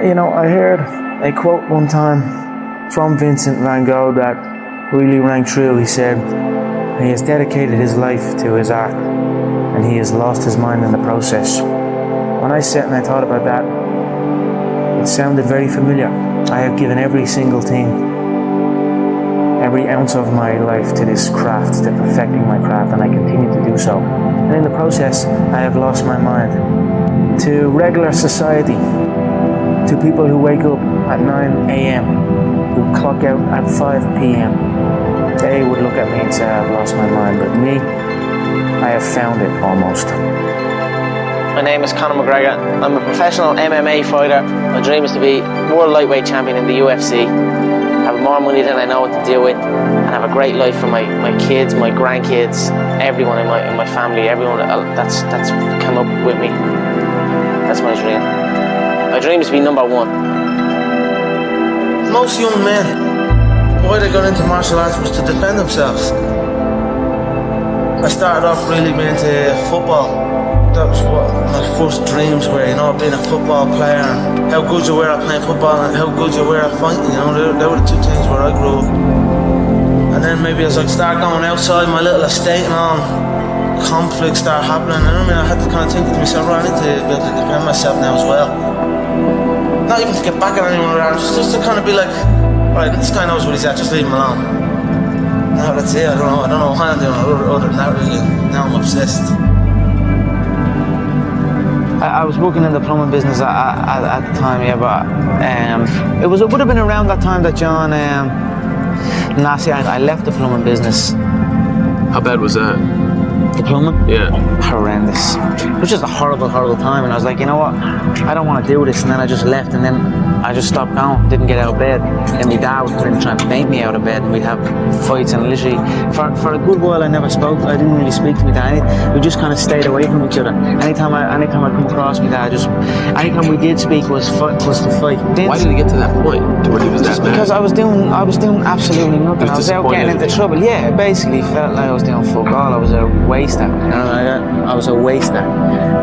You know, I heard a quote one time from Vincent van Gogh that really rang true. He said, he has dedicated his life to his art and he has lost his mind in the process. When I sat and I thought about that, it sounded very familiar. I have given every single thing, every ounce of my life to this craft, to perfecting my craft, and I continue to do so. And in the process, I have lost my mind to regular society, to people who wake up at 9 a.m., who clock out at 5 p.m. They would look at me and say, I've lost my mind, but me, I have found it almost. My name is Conor McGregor. I'm a professional MMA fighter. My dream is to be world lightweight champion in the UFC, have more money than I know what to do with, and have a great life for my kids, my grandkids, everyone in my family, everyone that's come up with me. That's my dream. My dream is to be number one. Most young men, why they got into martial arts was to defend themselves. I started off really being into football. That was what my first dreams were, you know, being a football player and how good you were at playing football and how good you were at fighting, you know, they were the two things where I grew up. And then maybe as I started going outside my little estate and all, conflicts started happening, and I had to kind of think to myself, right, I need to be able to defend myself now as well. Not even to get back at anyone around, just to kind of be like, right, this guy knows what he's at, just leave him alone. No, that's it, I don't know why I'm doing it other than that really. Now I'm obsessed. I was working in the plumbing business at the time, yeah, but it would have been around that time that John, I left the plumbing business. How bad was that? The plumbing? Yeah. Horrendous. It was just a horrible, horrible time, and I was like, you know what? I don't want to do this, and then I just left, and then I just stopped going, didn't get out of bed, and my dad was trying to make me out of bed, and we'd have fights, and literally, for a good while I didn't really speak to my dad. We just kind of stayed away from each other. Anytime I come across my dad, anytime we did speak was to fight. Why did it get to that point, to where he was that bad? Because I was doing absolutely nothing. I was out getting into trouble. Yeah, it basically felt like I was doing fuck all. I was a waster. You know, I was a waster.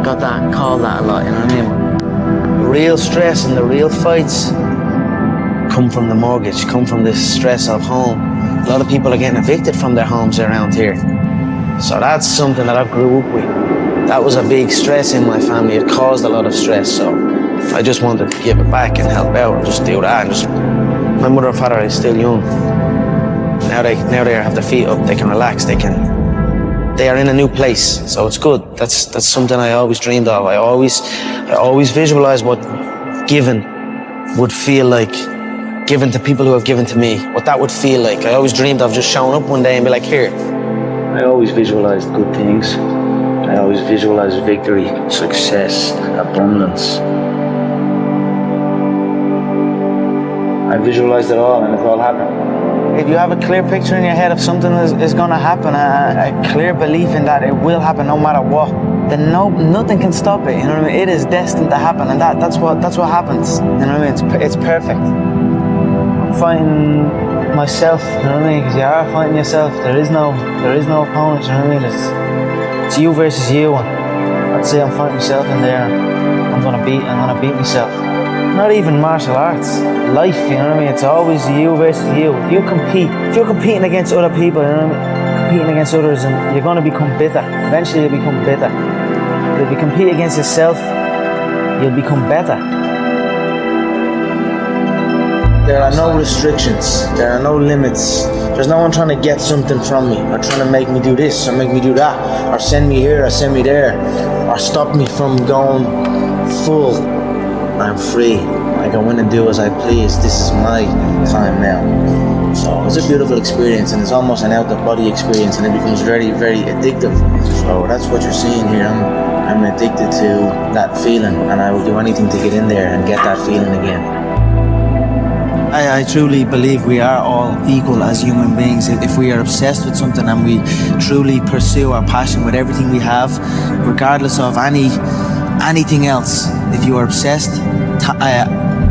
Called that a lot, you know what I mean? The real stress and the real fights come from the mortgage, come from this stress of home. A lot of people are getting evicted from their homes around here. So that's something that I grew up with. That was a big stress in my family. It caused a lot of stress. So I just wanted to give it back and help out and just do that. And my mother and father are still young. Now they have their feet up, they can relax, they are in a new place, so it's good. That's something I always dreamed of. I always visualized what given would feel like, given to people who have given to me, what that would feel like. I always dreamed of just showing up one day and be like, here. I always visualized good things. I always visualized victory, success, abundance. I visualized it all, and it's all happened. If you have a clear picture in your head of something is going to happen, a clear belief in that it will happen no matter what, then nothing can stop it. You know what I mean? It is destined to happen, and that's what happens. You know what I mean? It's perfect. I'm fighting myself. You know what I mean? Because you are fighting yourself. There is no opponent. You know what I mean? It's you versus you. And I'd say I'm fighting myself in there. I'm gonna beat myself. Not even martial arts, life, you know what I mean? It's always you versus you. If you're competing against other people, you know what I mean? Competing against others, and you're going to become bitter. Eventually you'll become bitter. But if you compete against yourself, you'll become better. There are no restrictions. There are no limits. There's no one trying to get something from me, or trying to make me do this, or make me do that, or send me here, or send me there, or stop me from going full. I'm free. I go in and do as I please. This is my time now. So it's a beautiful experience, and it's almost an out-of-body experience, and it becomes very, very addictive. So that's what you're seeing here. I'm addicted to that feeling, and I will do anything to get in there and get that feeling again. I truly believe we are all equal as human beings. If we are obsessed with something and we truly pursue our passion with everything we have, regardless of anything else, if you are obsessed,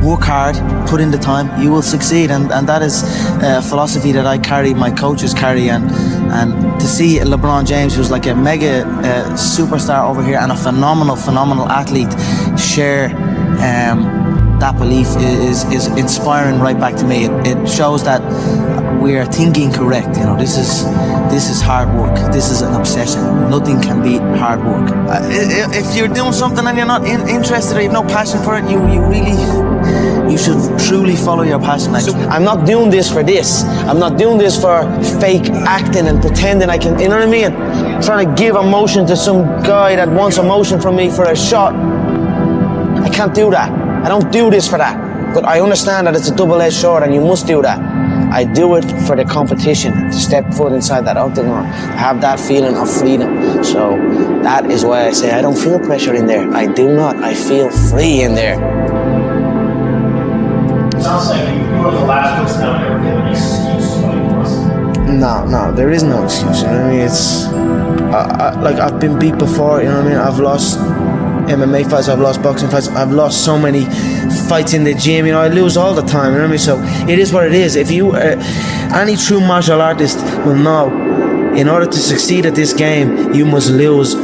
work hard, put in the time, you will succeed, and that is a philosophy that I carry, my coaches carry, and to see LeBron James, who's like a mega superstar over here and a phenomenal athlete, share that belief is inspiring right back to me. It shows that we are thinking correct. You know, this is hard work. This is an obsession. Nothing can beat hard work. If you're doing something and you're not interested or you have no passion for it, you should truly follow your passion. Like, I'm not doing this for this. I'm not doing this for fake acting and pretending I can, you know what I mean? Trying to give emotion to some guy that wants emotion from me for a shot. I can't do that. I don't do this for that. But I understand that it's a double-edged sword and you must do that. I do it for the competition, to step foot inside that octagon, have that feeling of freedom. So that is why I say I don't feel pressure in there. I do not. I feel free in there. Sounds like you were the last person that would ever give an excuse why you lost. No, there is no excuse. You know what I mean? It's like I've been beat before. You know what I mean? I've lost MMA fights, I've lost boxing fights, I've lost so many fights in the gym. You know, I lose all the time. You know what I mean? So it is what it is. If you, any true martial artist will know, in order to succeed at this game, you must lose